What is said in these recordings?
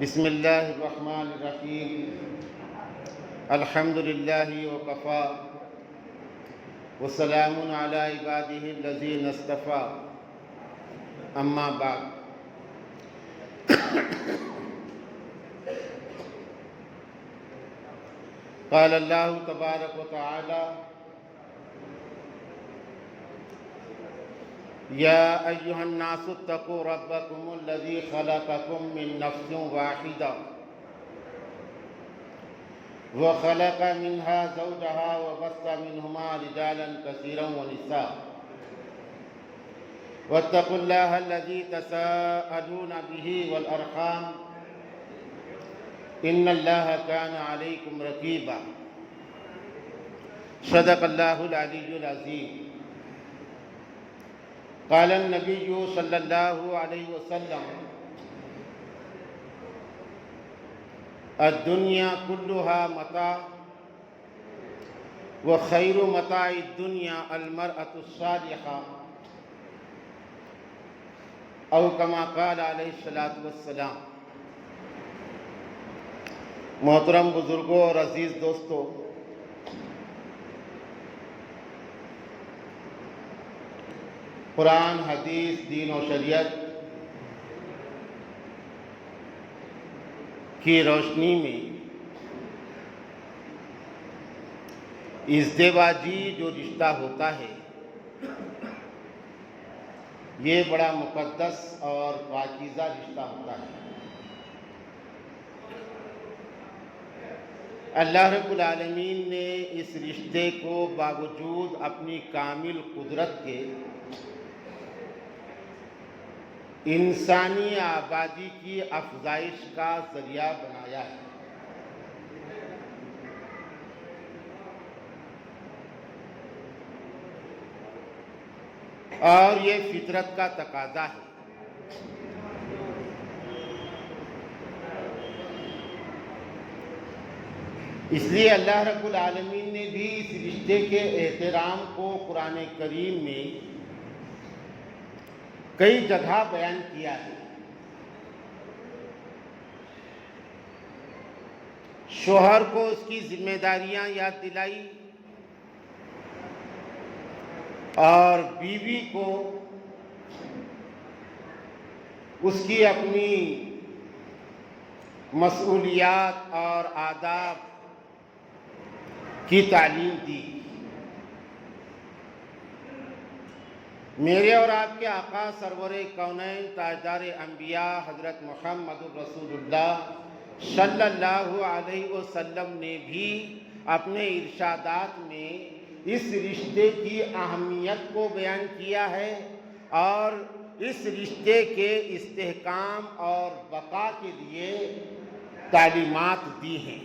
بسم اللہ الرحمن الرحیم الحمد للہ وکفیٰ وسلام علی عبادہ الذین اصطفیٰ اما بعد قال اللہ تبارک و تعالی یا ایہا الناس اتقوا ربکم الذی خلقکم من نفس واحدہ وخلق منها زوجها وبث منهما رجالا كثيرا ونساء واتقوا الله الذي تساءلون به والأرحام إن الله كان عليكم رقيبا صدق الله العلي العظيم قال النبي صلى الله عليه وسلم الدنيا كلها متاع وخير متاع الدنيا المرأة الصالحة او كما قال عليه الصلاة والسلام۔ محترم بزرگوں اور عزیز دوستو، قرآن، حدیث، دین و شریعت کی روشنی میں ازدواجی جو رشتہ ہوتا ہے یہ بڑا مقدس اور پاکیزہ رشتہ ہوتا ہے۔ اللہ رب العالمین نے اس رشتے کو باوجود اپنی کامل قدرت کے انسانی آبادی کی افزائش کا ذریعہ بنایا ہے۔ اور یہ فطرت کا تقاضا ہے۔ اس لیے اللہ رب العالمین نے بھی اس رشتے کے احترام کو قرآن کریم میں کئی جگہ بیان کیا ہے۔ شوہر کو اس کی ذمہ داریاں یاد دلائی اور بیوی کو اس کی اپنی مسئولیات اور آداب کی تعلیم دی۔ میرے اور آپ کے آقا سرور کونین تاجدار انبیاء حضرت محمد رسول اللہ صلی اللہ علیہ وسلم نے بھی اپنے ارشادات میں اس رشتے کی اہمیت کو بیان کیا ہے اور اس رشتے کے استحکام اور بقا کے لیے تعلیمات دی ہیں۔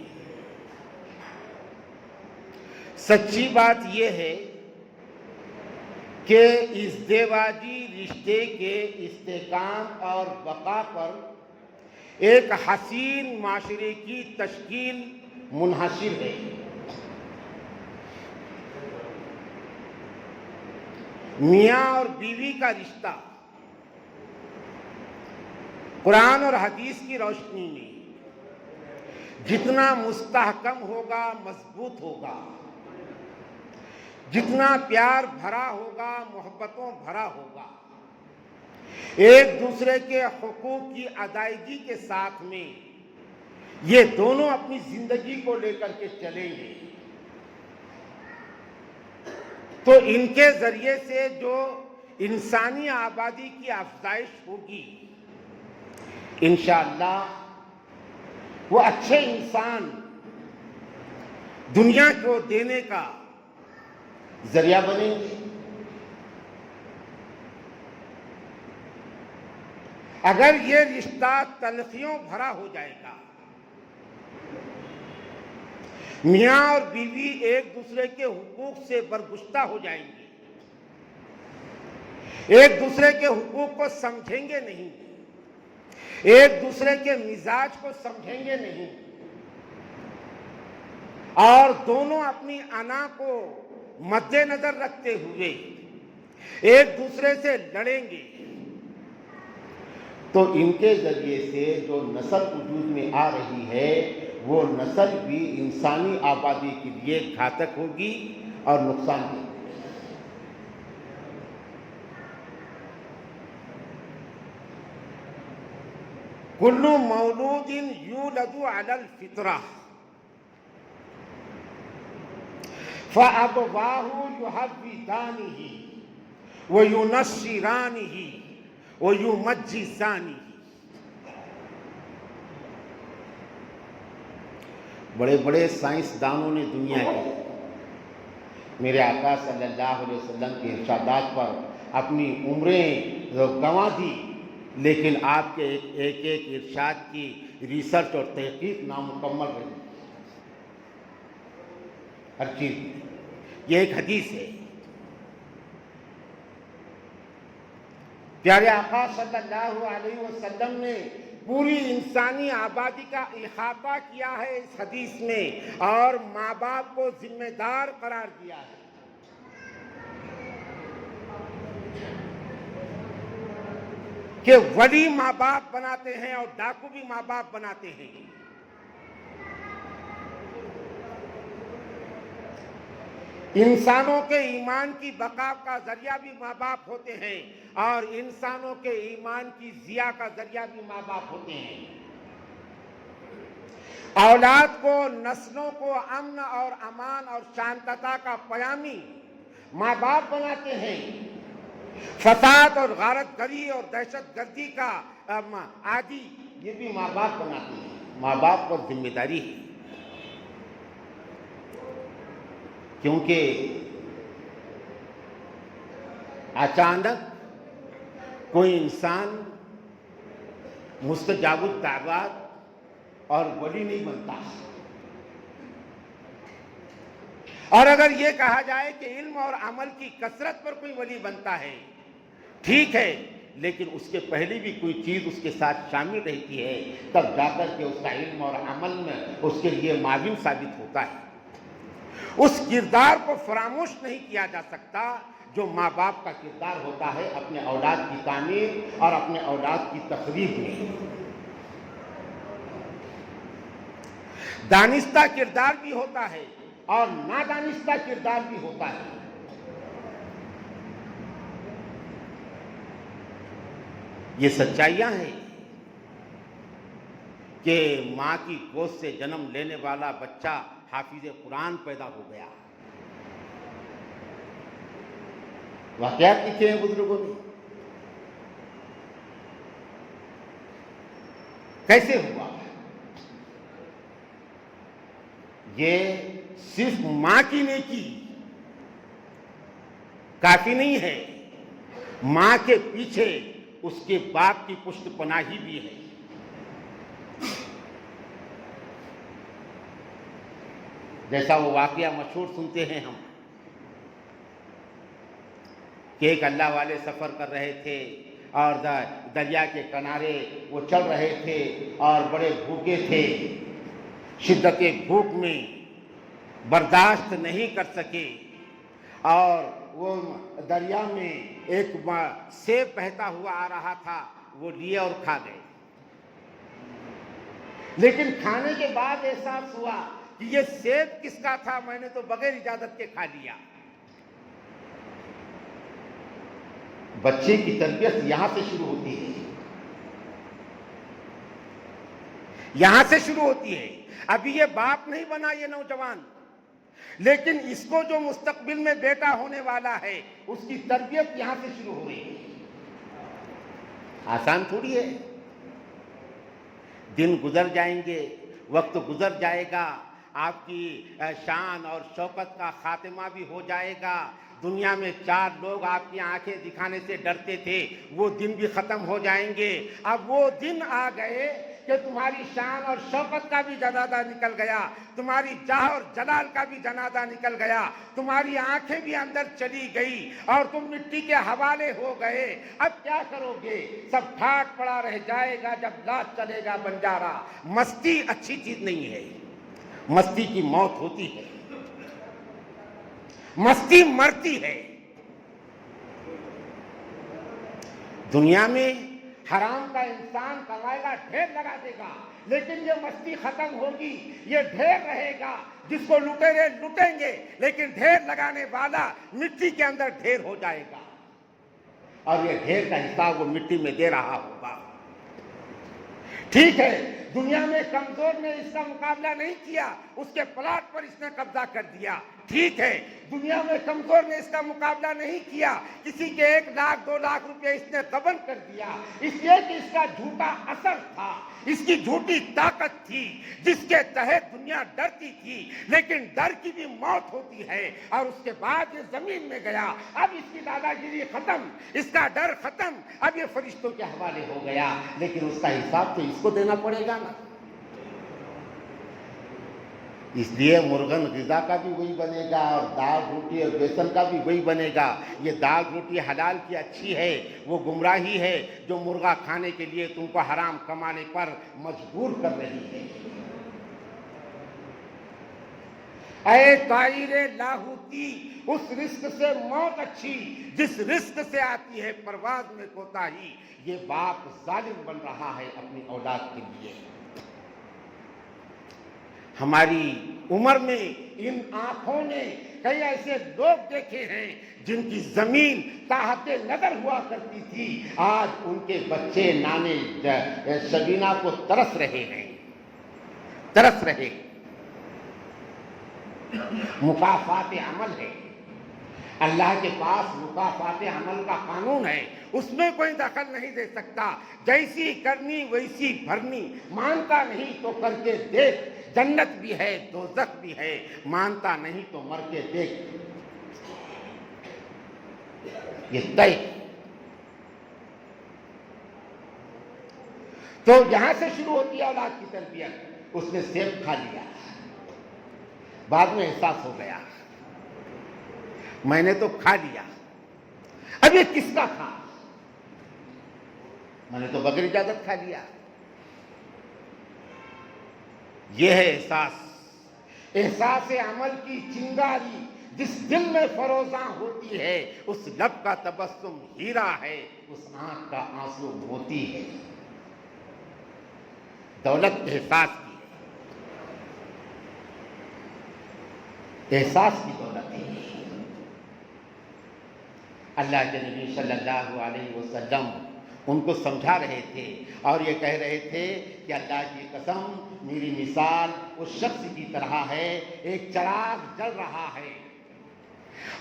سچی بات یہ ہے کہ ازدواجی رشتے کے استحکام اور بقا پر ایک حسین معاشرے کی تشکیل منحصر ہے۔ میاں اور بیوی کا رشتہ قرآن اور حدیث کی روشنی میں جتنا مستحکم ہوگا، مضبوط ہوگا، جتنا پیار بھرا ہوگا، محبتوں بھرا ہوگا، ایک دوسرے کے حقوق کی ادائیگی کے ساتھ میں یہ دونوں اپنی زندگی کو لے کر کے چلیں گے تو ان کے ذریعے سے جو انسانی آبادی کی افزائش ہوگی انشاءاللہ وہ اچھے انسان دنیا کو دینے کا ذریعہ بنیں گے۔ اگر یہ رشتہ تلخیوں بھرا ہو جائے گا، میاں اور بیوی ایک دوسرے کے حقوق سے برگشتہ ہو جائیں گے، ایک دوسرے کے حقوق کو سمجھیں گے نہیں، ایک دوسرے کے مزاج کو سمجھیں گے نہیں، اور دونوں اپنی انا کو مد نظر رکھتے ہوئے ایک دوسرے سے لڑیں گے تو ان کے ذریعے سے جو نسل وجود میں آ رہی ہے وہ نسل بھی انسانی آبادی کے لیے گھاتک ہوگی اور نقصان دہ. کل مولود یولد علی الفطرہ فأبواہ یحودانہ وینصرانہ ویمجسانہ. بڑے بڑے سائنسدانوں نے دنیا کے میرے آقا صلی اللہ علیہ وسلم کے ارشادات پر اپنی عمریں گنوا دی، لیکن آپ کے ایک ایک ارشاد کی ریسرچ اور تحقیق نامکمل رہی. ہر چیز یہ ایک حدیث ہے. پیارے آقا صلی اللہ علیہ وسلم نے پوری انسانی آبادی کا احاطہ کیا ہے اس حدیث میں، اور ماں باپ کو ذمہ دار قرار دیا ہے. کہ ولی ماں باپ بناتے ہیں اور ڈاکو بھی ماں باپ بناتے ہیں. انسانوں کے ایمان کی بقا کا ذریعہ بھی ماں باپ ہوتے ہیں، اور انسانوں کے ایمان کی ضیاء کا ذریعہ بھی ماں باپ ہوتے ہیں. اولاد کو، نسلوں کو امن اور امان اور شانتتا کا پیامی ماں باپ بناتے ہیں. فساد اور غارت گری اور دہشت گردی کا عادی یہ بھی ماں باپ بناتے ہیں. ماں باپ پر ذمہ داری ہے، کیونکہ اچانک کوئی انسان مستجاب الدعوات اور ولی نہیں بنتا. اور اگر یہ کہا جائے کہ علم اور عمل کی کثرت پر کوئی ولی بنتا ہے، ٹھیک ہے، لیکن اس کے پہلے بھی کوئی چیز اس کے ساتھ شامل رہتی ہے، تب جا کر کے اس کا علم اور عمل میں اس کے لیے معاون ثابت ہوتا ہے. اس کردار کو فراموش نہیں کیا جا سکتا جو ماں باپ کا کردار ہوتا ہے اپنے اولاد کی تعمیر اور اپنے اولاد کی تخریب میں. دانستہ کردار بھی ہوتا ہے اور نادانستہ کردار بھی ہوتا ہے. یہ سچائیاں ہیں کہ ماں کی گود سے جنم لینے والا بچہ حافظ قرآن پیدا ہو گیا. واقعات لکھے ہیں بزرگوں نے. کیسے ہوا؟ یہ صرف ماں کی نیکی کافی نہیں ہے، ماں کے پیچھے اس کے باپ کی پشت پناہی بھی ہے. جیسا وہ واقعہ مشہور سنتے ہیں ہم کہ ایک اللہ والے سفر کر رہے تھے اور دریا کے کنارے وہ چل رہے تھے اور بڑے بھوکے تھے. شدت بھوک میں برداشت نہیں کر سکے اور وہ دریا میں ایک سیب بہتا ہوا آ رہا تھا، وہ لیے اور کھا گئے. لیکن کھانے کے بعد احساس ہوا کہ یہ سیب کس کا تھا، میں نے تو بغیر اجازت کے کھا لیا. بچے کی تربیت یہاں سے شروع ہوتی ہے، یہاں سے شروع ہوتی ہے. ابھی یہ باپ نہیں بنا یہ نوجوان، لیکن اس کو جو مستقبل میں بیٹا ہونے والا ہے اس کی تربیت یہاں سے شروع ہو رہی ہے. آسان تھوڑی ہے. دن گزر جائیں گے، وقت گزر جائے گا، آپ کی شان اور شوکت کا خاتمہ بھی ہو جائے گا. دنیا میں 4 لوگ آپ کی آنکھیں دکھانے سے ڈرتے تھے، وہ دن بھی ختم ہو جائیں گے. اب وہ دن آ گئے کہ تمہاری شان اور شوکت کا بھی جنازہ نکل گیا، تمہاری جاہ اور جلال کا بھی جنازہ نکل گیا، تمہاری آنکھیں بھی اندر چلی گئی اور تم مٹی کے حوالے ہو گئے. اب کیا کرو گے؟ سب ٹھاٹ پڑا رہ جائے گا جب لاش چلے گا بنجارا. مستی اچھی چیز نہیں ہے، مستی کی موت ہوتی ہے، مستی مرتی ہے. دنیا میں حرام کا انسان کمائے گا، ڈھیر لگا دے گا، لیکن یہ مستی ختم ہوگی، یہ ڈھیر رہے گا، جس کو لٹیرے لٹیں گے، لیکن ڈھیر لگانے والا مٹی کے اندر ڈھیر ہو جائے گا، اور یہ ڈھیر کا حساب وہ مٹی میں دے رہا ہوگا۔ ٹھیک ہے، دنیا میں کمزور نے اس کا مقابلہ نہیں کیا، اس کے پلاٹ پر اس نے قبضہ کر دیا۔ ٹھیک ہے، دنیا میں کمزور نے اس کا مقابلہ نہیں کیا، کسی کے 1 لاکھ 2 لاکھ روپے اس نے قبض کر دیا، اس لیے کہ اس کا جھوٹا اثر تھا، اس کی جھوٹی طاقت تھی، جس کے تحت دنیا ڈرتی تھی، لیکن ڈر کی بھی موت ہوتی ہے، اور اس کے بعد یہ زمین میں گیا۔ اب اس کی دادا گیری ختم، اس کا ڈر ختم، اب یہ فرشتوں کے حوالے ہو گیا، لیکن اس کا حساب تو اس کو دینا پڑے گا نا۔ اس لیے مرغن غذا کا بھی وہی بنے گا، اور دال روٹی اور بیسن کا بھی وہی بنے گا۔ یہ دال روٹی حلال کی اچھی ہے، وہ گمراہی ہے جو مرغا کھانے کے لیے تم کو حرام کمانے پر مجبور کر رہی ہے۔ اے طائر لاہوتی، اس رزق سے موت اچھی جس رزق سے آتی ہے پرواز میں کوتاہی۔ یہ باپ ظالم بن رہا ہے اپنی اولاد کے لیے۔ ہماری عمر میں ان آنکھوں نے کئی ایسے لوگ دیکھے ہیں جن کی زمین تحت نظر ہوا کرتی تھی، آج ان کے بچے نانے شبینہ کو ترس رہے ہیں، ترس رہے ہیں۔ مکافات عمل ہے، اللہ کے پاس مکافات عمل کا قانون ہے، اس میں کوئی دخل نہیں دے سکتا۔ جیسی کرنی ویسی بھرنی، مانتا نہیں تو کر کے دیکھ، جنت بھی ہے دوزخ بھی ہے، مانتا نہیں تو مر کے دیکھ، یہ طے۔ تو یہاں سے شروع ہوتی ہے اولاد کی تربیت۔ اس نے سیب کھا لیا، بعد میں احساس ہو گیا میں نے تو کھا لیا، اب یہ کس کا تھا؟ میں نے تو بغیر اجازت کھا لیا۔ یہ ہے احساس عمل کی چنگاری، جس دل میں فروزاں ہوتی ہے، اس لب کا تبسم ہیرا ہے، اس آنکھ کا آنسو موتی ہے۔ دولت احساس کی ہے، احساس کی دولت ہے۔ اللہ کے نبی صلی اللہ علیہ وسلم ان کو سمجھا رہے تھے اور یہ کہہ رہے تھے کہ اللہ کی قسم، میری مثال اس شخص کی طرح ہے، ایک چراغ جل رہا ہے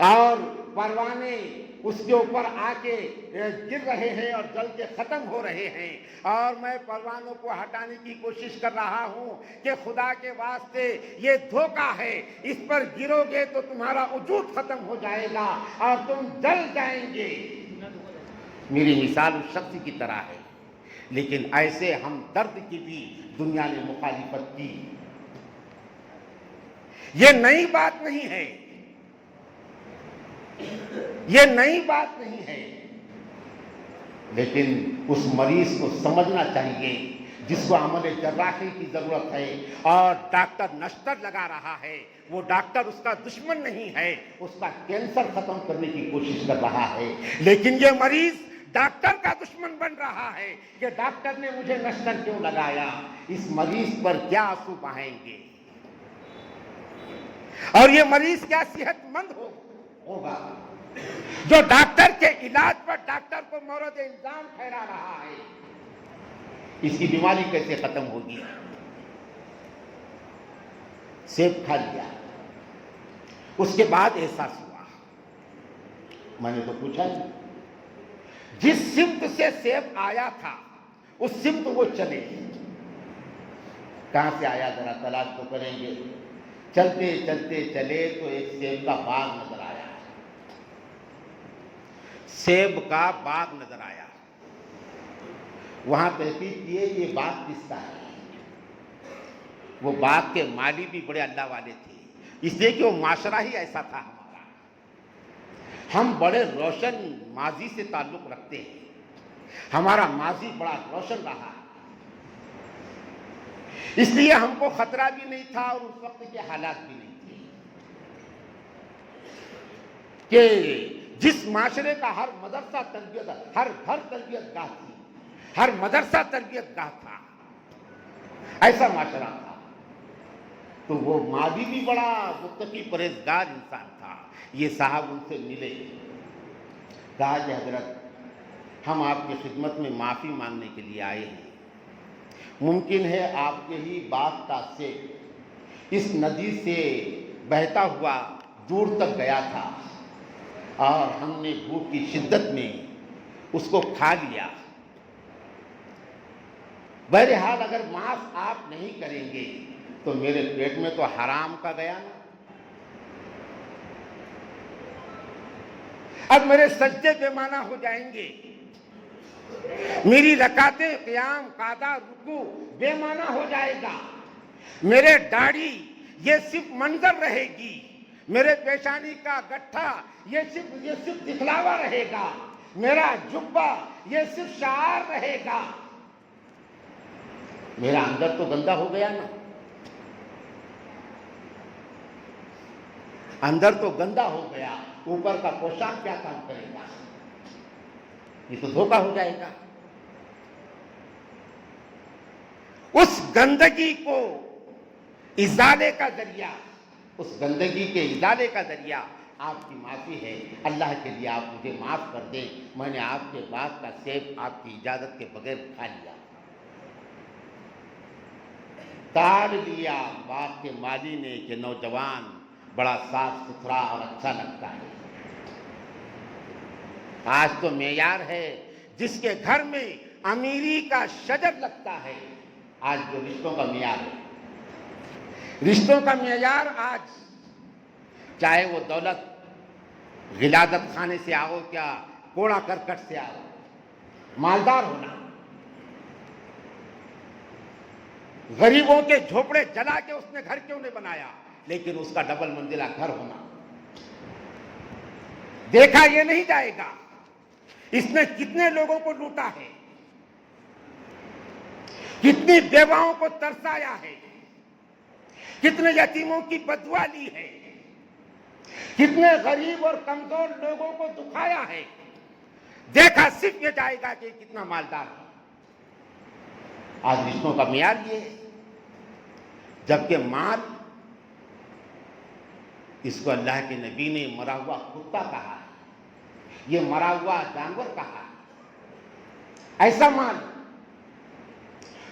اور پروانے اس کے اوپر آ کے گر رہے ہیں اور جل کے ختم ہو رہے ہیں، اور میں پروانوں کو ہٹانے کی کوشش کر رہا ہوں کہ خدا کے واسطے یہ دھوکہ ہے، اس پر گرو گے تو تمہارا وجود ختم ہو جائے گا اور تم جل جائیں گے۔ میری مثال اس شخص کی طرح ہے، لیکن ایسے ہم درد کی بھی دنیا نے مخالفت کی۔ یہ نئی بات نہیں ہے، یہ نئی بات نہیں ہے، لیکن اس مریض کو سمجھنا چاہیے جس کو عمل جراحی کی ضرورت ہے اور ڈاکٹر نشتر لگا رہا ہے، وہ ڈاکٹر اس کا دشمن نہیں ہے، اس کا کینسر ختم کرنے کی کوشش کر رہا ہے، لیکن یہ مریض ڈاکٹر کا دشمن بن رہا ہے کہ ڈاکٹر نے مجھے نشتر کیوں لگایا۔ اس مریض پر کیا آنسو بہائیں گے، اور یہ مریض کیا صحت مند ہوگا جو ڈاکٹر کے علاج پر ڈاکٹر کو مورد الزام ٹھہرا رہا ہے۔ اس کی بیماری کیسے ختم ہوگی؟ سیب کھا لیا، اس کے بعد احساس ہوا، میں نے تو پوچھا نہیں، جس سمت سے سیب آیا تھا اس سمت وہ چلے، کہاں سے آیا ذرا تلاش تو کریں گے۔ چلتے چلتے چلے تو ایک سیب کا باغ نظر آیا، سیب کا باغ نظر آیا۔ وہاں تحقیق کیے یہ باغ کس کا ہے؟ وہ باغ کے مالی بھی بڑے اللہ والے تھے، اس لیے کہ وہ معاشرہ ہی ایسا تھا ہمارا، ہم بڑے روشن ماضی سے تعلق رکھتے ہیں، ہمارا ماضی بڑا روشن رہا، اس لیے ہم کو خطرہ بھی نہیں تھا اور اس وقت کے حالات بھی نہیں تھے کہ جس معاشرے کا ہر مدرسہ تربیت، ہر گھر تربیت گاہ تھی، ہر مدرسہ تربیت گاہ تھا، ایسا معاشرہ تھا۔ تو وہ ماضی بھی بڑا متقی پرہیزگار انسان تھا۔ یہ صاحب ان سے ملے، کہا کہ حضرت ہم آپ کی خدمت میں معافی مانگنے کے لیے آئے ہیں، ممکن ہے آپ کے ہی باغ کا سیب اس ندی سے بہتا ہوا دور تک گیا تھا اور ہم نے بھوک کی شدت میں اس کو کھا لیا۔ بہرحال اگر معاف آپ نہیں کریں گے تو میرے پیٹ میں تو حرام کا گیا نا، اب میرے سجدے بے معنی ہو جائیں گے، میری رکعتیں قیام قعدہ رکوع بے معنی ہو جائے گا، میرے داڑھی یہ صرف منظر رہے گی، میرے پیشانی کا گٹھا یہ صرف دکھلاوا رہے گا، میرا جبہ یہ صرف شعار رہے گا، میرا اندر تو گندا ہو گیا نا، اندر تو گندا ہو گیا، اوپر کا پوشاک کیا کام کرے گا؟ یہ تو دھوکہ ہو جائے گا۔ اس گندگی کو ازالے کا ذریعہ، اس گندگی کے ازالے کا ذریعہ آپ کی معافی ہے، اللہ کے لیے آپ مجھے معاف کر دیں، میں نے آپ کے باغ کا سیب آپ کی اجازت کے بغیر کھا لیا۔ تاڑ لیا باغ کے مالی نے کہ نوجوان بڑا صاف ستھرا اور اچھا لگتا ہے۔ آج تو معیار ہے جس کے گھر میں امیری کا شجر لگتا ہے، آج جو رشتوں کا معیار ہے، رشتوں کا معیار آج چاہے وہ دولت غلادت خانے سے آؤ کیا کوڑا کرکٹ سے آؤ، مالدار ہونا، غریبوں کے جھوپڑے جلا کے اس نے گھر کیوں نہیں بنایا، لیکن اس کا ڈبل منزلہ گھر ہونا، دیکھا یہ نہیں جائے گا اس نے کتنے لوگوں کو لوٹا ہے، کتنی بیواؤں کو ترسایا ہے، کتنے یتیموں کی بددعا لی ہے، کتنے غریب اور کمزور لوگوں کو دکھایا ہے، دیکھا صرف یہ جائے گا کہ کتنا مالدار ہے۔ آج رشتوں کا معیار یہ ہے، جبکہ مال اس کو اللہ کے نبی نے مرا ہوا کتا کہا ہے، یہ مرا ہوا جانور کہا ہے، ایسا مال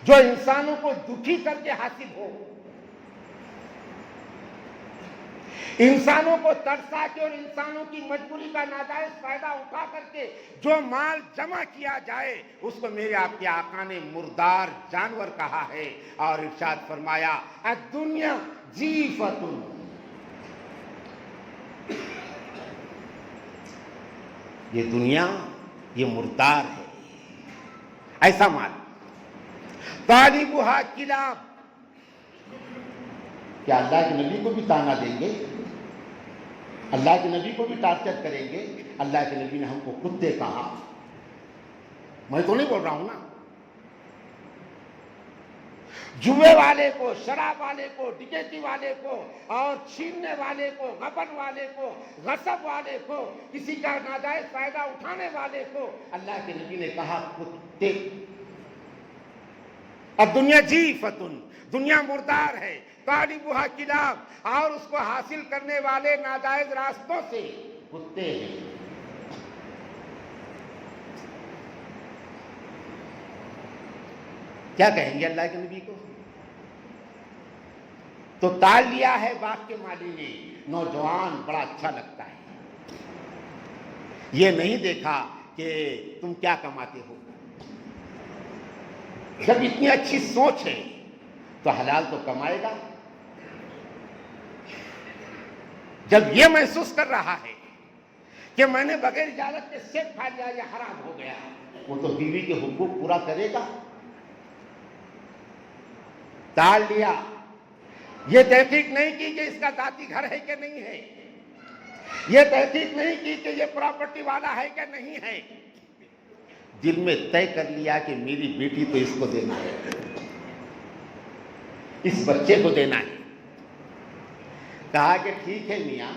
جو انسانوں کو دکھی کر کے حاصل ہو، انسانوں کو ترسا کے اور انسانوں کی مجبوری کا ناجائز فائدہ اٹھا کر کے جو مال جمع کیا جائے اس کو میرے آپ کے آقا نے مردار جانور کہا ہے، اور ارشاد فرمایا الدنیا جیفۃ، یہ دنیا یہ مردار ہے، ایسا مال طالبھا کلاب، کیا اللہ کے نبی کو بھی تانا دیں گے، اللہ کے نبی کو بھی ٹارچر کریں گے؟ اللہ کے نبی نے ہم کو کتے کہا، میں تو نہیں بول رہا ہوں نا، جوئے والے کو، شراب والے کو، ڈکیتی والے کو اور چھیننے والے کو، غبن والے کو، غصب والے کو، کسی کا ناجائز فائدہ اٹھانے والے کو اللہ کے نبی نے کہا کتے۔ اب دنیا جیفۃ، دنیا مردار ہے، طالبھا کلاب، اور اس کو حاصل کرنے والے ناجائز راستوں سے کتے ہیں۔ کیا کہیں گے اللہ کے نبی کو؟ تو تال لیا ہے باغ کے مالی نے، نوجوان بڑا اچھا لگتا ہے، یہ نہیں دیکھا کہ تم کیا کماتے ہو۔ جب اتنی اچھی سوچ ہے تو حلال تو کمائے گا، جب یہ محسوس کر رہا ہے کہ میں نے بغیر اجازت کے سیب کھا لیا یہ حرام ہو گیا، وہ تو بیوی کے حقوق پورا کرے گا۔ ٹال لیا، یہ تحقیق نہیں کی کہ اس کا ذاتی گھر ہے کہ نہیں ہے، یہ تحقیق نہیں کی کہ یہ پراپرٹی والا ہے کہ نہیں ہے، دل میں طے کر لیا کہ میری بیٹی تو اس کو دینا ہے، اس بچے کو دینا ہے۔ کہا کہ ٹھیک ہے میاں،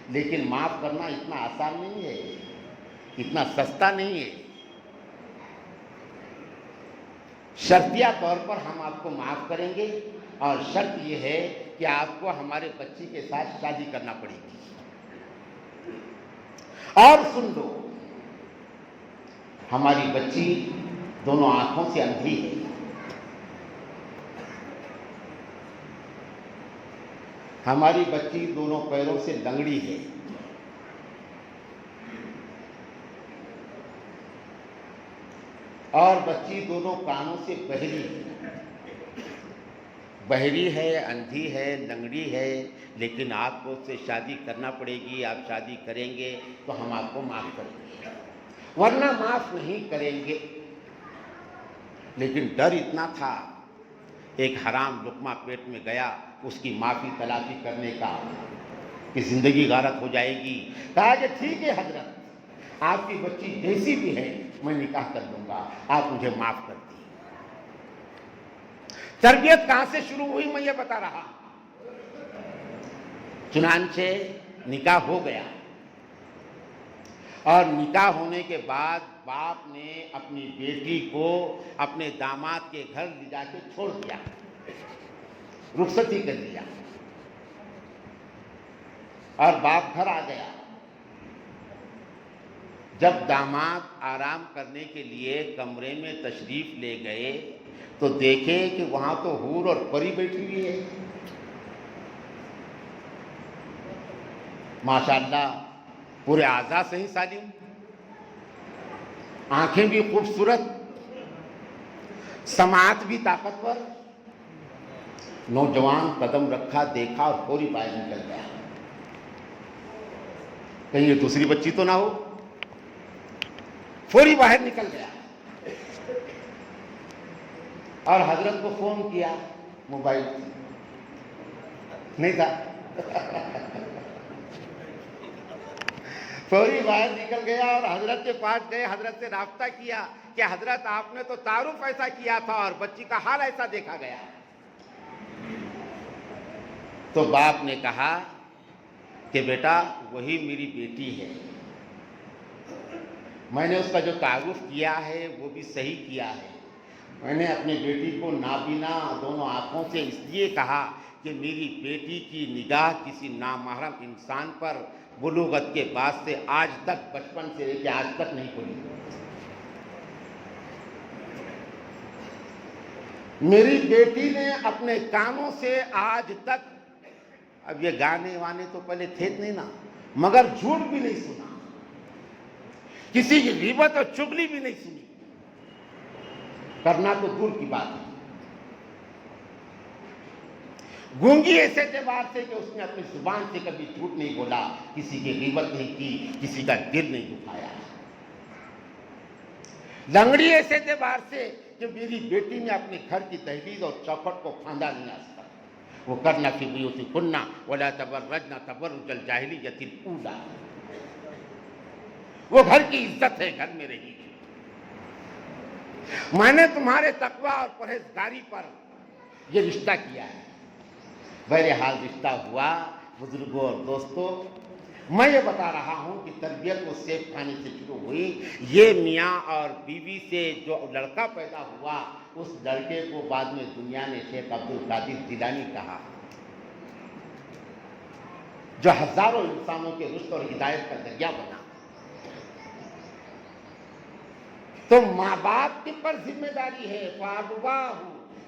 لیکن معاف کرنا اتنا آسان نہیں ہے، اتنا سستا نہیں ہے۔ شرطیہ طور پر ہم آپ کو معاف کریں گے، اور شرط یہ ہے کہ آپ کو ہمارے بچی کے ساتھ شادی کرنا پڑے گی۔ اور سن لو، ہماری بچی دونوں آنکھوں سے اندھی ہے، ہماری بچی دونوں پیروں سے لنگڑی ہے، اور بچی دونوں کانوں سے بہری ہے۔ بہری ہے، اندھی ہے، لنگڑی ہے، لیکن آپ کو اس سے شادی کرنا پڑے گی۔ آپ شادی کریں گے تو ہم آپ کو معاف کریں گے، ورنہ معاف نہیں کریں گے۔ لیکن ڈر اتنا تھا، ایک حرام لقمہ پیٹ میں گیا، اس کی معافی تلافی کرنے کا کہ زندگی غارت ہو جائے گی۔ کہا کہ ٹھیک ہے حضرت، آپ کی بچی جیسی بھی ہے میں نکاح کر لوں گا، آپ مجھے معاف کر دیں۔ تربیت کہاں سے شروع ہوئی میں یہ بتا رہا۔ چنانچہ نکاح ہو گیا، اور نکاح ہونے کے بعد باپ نے اپنی بیٹی کو اپنے داماد کے گھر لے جا کے چھوڑ دیا، رخصتی کر دیا، اور باپ گھر آ گیا۔ جب داماد آرام کرنے کے لیے کمرے میں تشریف لے گئے تو دیکھے کہ وہاں تو حور اور پری بیٹھی ہوئی ہے، ماشاءاللہ پورے اعضاء سے ہی سالم، آنکھیں بھی خوبصورت، سماعت بھی طاقتور۔ نوجوان قدم رکھا، دیکھا اور فوری باہر نکل گیا، کہیں یہ دوسری بچی تو نہ ہو، فوری باہر نکل گیا۔ اور حضرت کو فون کیا، موبائل نہیں تھا، فوری باہر نکل گیا اور حضرت کے پاس گئے، حضرت سے رابطہ کیا کہ حضرت آپ نے تو تعارف ایسا کیا تھا اور بچی کا حال ایسا دیکھا گیا۔ تو باپ نے کہا کہ بیٹا وہی میری بیٹی ہے، میں نے اس کا جو تعارف کیا ہے وہ بھی صحیح کیا ہے۔ میں نے اپنی بیٹی کو نابینا دونوں آنکھوں سے اس لیے کہا کہ میری بیٹی کی نگاہ کسی نامحرم انسان پر بلوغت کے بعد سے آج تک، بچپن سے لے کے آج تک نہیں کھلی۔ میری بیٹی نے اپنے کانوں سے آج تک، اب یہ گانے وانے تو پہلے تھے نہیں نا، مگر جھوٹ بھی نہیں سنا، کسی کی غیبت اور چغلی بھی نہیں سنی، کرنا تو دور کی بات ہے۔ گونگی ایسے اعتبار سے کہ اس نے اپنی زبان سے کبھی جھوٹ نہیں بولا، کسی کی غیبت نہیں کی، کسی کا دل نہیں دکھایا۔ لنگڑی ایسے اعتبار سے کہ میری بیٹی نے اپنے گھر کی دہلیز اور چوکھٹ کو پھاندا نہیں آج تک۔ وہ کرنا فی بیوتکن ولا تبرجن تبرج الجاہلیۃ الاولی، وہ گھر کی عزت ہے، گھر میں رہی۔ میں نے تمہارے تقوی اور پرہیزگاری پر یہ رشتہ کیا ہے۔ بہرحال رشتہ ہوا۔ بزرگوں اور دوستوں، میں یہ بتا رہا ہوں کہ تربیت وہ سیب کھانے سے شروع ہوئی۔ یہ میاں اور بیوی سے جو لڑکا پیدا ہوا، اس لڑکے کو بعد میں دنیا نے شیخ عبد القادر جیلانی کہا، جو ہزاروں انسانوں کے رشد اور ہدایت کا ذریعہ بنا۔ تو ماں باپ کی پر ذمہ داری ہے۔ فَأَبْوَاهُ،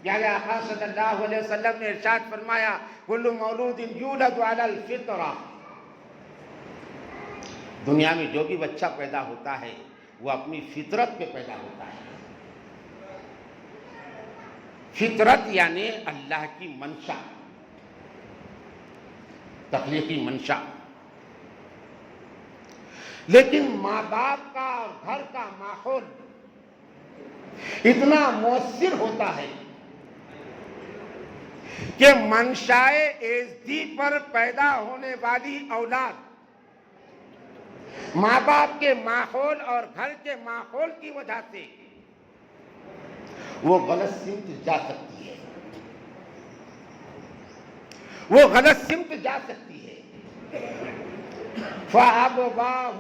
یعنی آقا صلی اللہ علیہ وسلم نے ارشاد فرمایا، کل مولود یولد علی الفطرہ، دنیا میں جو بھی بچہ پیدا ہوتا ہے وہ اپنی فطرت پہ پیدا ہوتا ہے۔ فطرت یعنی اللہ کی منشا، تخلیقی منشا۔ لیکن ماں باپ کا اور گھر کا ماحول اتنا مؤثر ہوتا ہے کہ منشائے ایزدی پر پیدا ہونے والی اولاد ماں باپ کے ماحول اور گھر کے ماحول کی وجہ سے وہ غلط سمت جا سکتی ہے، وہ غلط سمت جا سکتی ہے۔ فَأَبْوَاهُ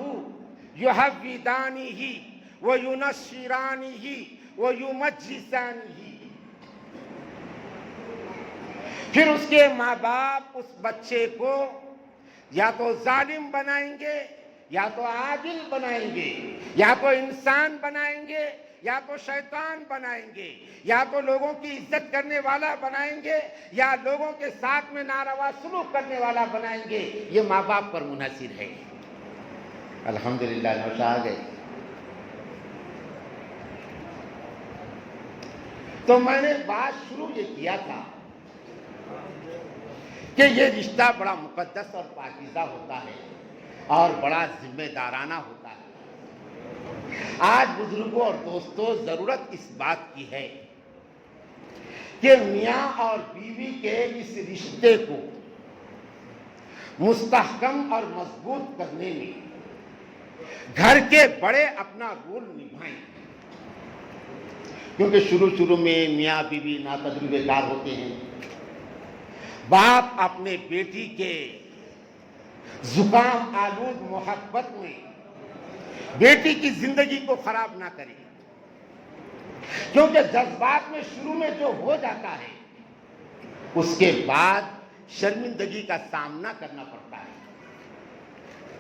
يُحَوِّدَانِهِ وَيُنَصِّرَانِهِ وَيُمَجِّسَانِهِ، پھر اس کے ماں باپ اس بچے کو یا تو ظالم بنائیں گے، یا تو عادل بنائیں گے، یا تو انسان بنائیں گے، یا تو شیطان بنائیں گے، یا تو لوگوں کی عزت کرنے والا بنائیں گے، یا لوگوں کے ساتھ میں ناروا سلوک کرنے والا بنائیں گے۔ یہ ماں باپ پر منحصر ہے۔ الحمدللہ نوشا آ گئے۔ تو میں نے بات شروع یہ کیا تھا کہ یہ رشتہ بڑا مقدس اور پاکیزہ ہوتا ہے اور بڑا ذمہ دارانہ ہوتا ہے۔ آج بزرگوں اور دوستوں ضرورت اس بات کی ہے کہ میاں اور بیوی کے اس رشتے کو مستحکم اور مضبوط کرنے میں گھر کے بڑے اپنا رول نبھائیں، کیونکہ شروع میں میاں بیوی ناتجربے کار ہوتے ہیں۔ باپ اپنے بیٹی کے زکام آلود محبت میں بیٹی کی زندگی کو خراب نہ کرے، کیونکہ جذبات میں شروع میں جو ہو جاتا ہے اس کے بعد شرمندگی کا سامنا کرنا پڑتا ہے۔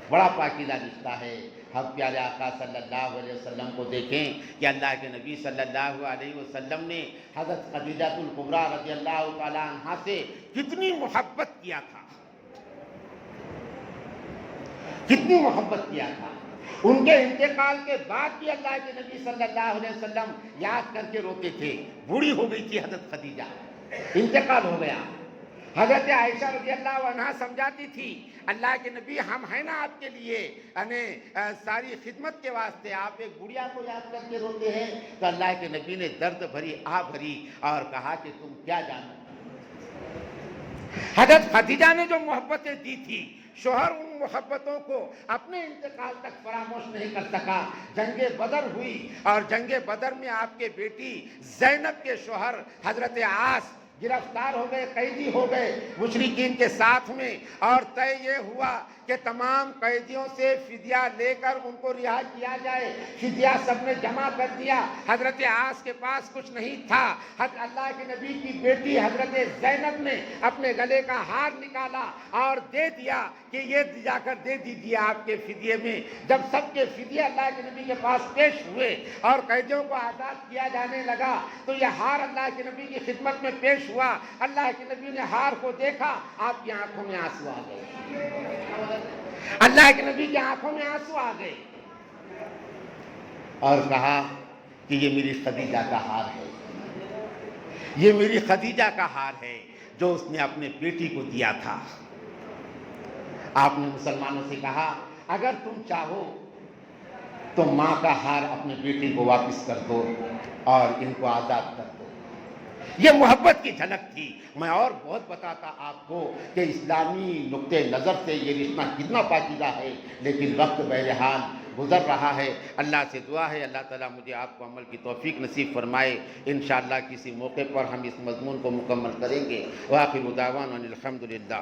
بڑا پاکیزہ رشتہ ہے۔ ہم پیارے آقا صلی اللہ علیہ وسلم کو دیکھیں کہ اللہ کے نبی صلی اللہ علیہ وسلم نے حضرت خدیجہ الکبریٰ رضی اللہ تعالی عنہا سے کتنی محبت کیا تھا، کتنی محبت کیا تھا۔ ان کے انتقال کے بعد بھی اللہ کے نبی صلی اللہ علیہ وسلم یاد کر کے روتے تھے۔ بوڑھی ہو گئی تھی حضرت خدیجہ، انتقال ہو گیا۔ حضرت عائشہ رضی اللہ عنہا سمجھاتی تھی اللہ کے نبی ہم ہیں نا آپ کے لیے ساری خدمت کے واسطے، آپ ایک بڑھیا کو یاد کر کے روتے ہیں۔ تو اللہ کے نبی نے درد بھری آہ بھری اور کہا کہ تم کیا جانو۔ حضرت خدیجہ نے جو محبتیں دی تھی، شوہر ان محبتوں کو اپنے انتقال تک فراموش نہیں کر سکا۔ جنگ بدر ہوئی اور جنگ بدر میں آپ کے بیٹی زینب کے شوہر حضرت عاص گرفتار ہو گئے، قیدی ہو گئے مشرکین کے ساتھ میں، اور طے یہ ہوا کہ تمام قیدیوں سے فدیہ لے کر ان کو رہا کیا جائے۔ فدیہ سب نے جمع کر دیا۔ حضرت عاص کے پاس کچھ نہیں تھا۔ اللہ کے نبی کی بیٹی حضرت زینب نے اپنے گلے کا ہار نکالا اور دے دیا کہ یہ جا کر دے دیجیے آپ کے فدیے میں۔ جب سب کے فدیے اللہ کے نبی کے پاس پیش ہوئے اور قیدیوں کو آزاد کیا جانے لگا تو یہ ہار اللہ کے نبی کی خدمت میں پیش ہوا۔ اللہ کے نبی نے ہار کو دیکھا، آپ کی آنکھوں میں آنسو آ گئے۔ اللہ کے نبی کی آنکھوں میں آنسو آ گئے اور کہا کہ یہ میری خدیجہ کا ہار ہے، یہ میری خدیجہ کا ہار ہے جو اس نے اپنے بیٹی کو دیا تھا۔ آپ نے مسلمانوں سے کہا اگر تم چاہو تو ماں کا ہار اپنے بیٹی کو واپس کر دو اور ان کو آزاد کر دو۔ یہ محبت کی جھلک تھی۔ میں اور بہت بتاتا آپ کو کہ اسلامی نقطہ نظر سے یہ رشتہ کتنا پاکیزہ ہے، لیکن وقت بہرحال گزر رہا ہے۔ اللہ سے دعا ہے اللہ تعالیٰ مجھے آپ کو عمل کی توفیق نصیب فرمائے۔ انشاءاللہ کسی موقع پر ہم اس مضمون کو مکمل کریں گے۔ وآخر دعوانا الحمدللہ۔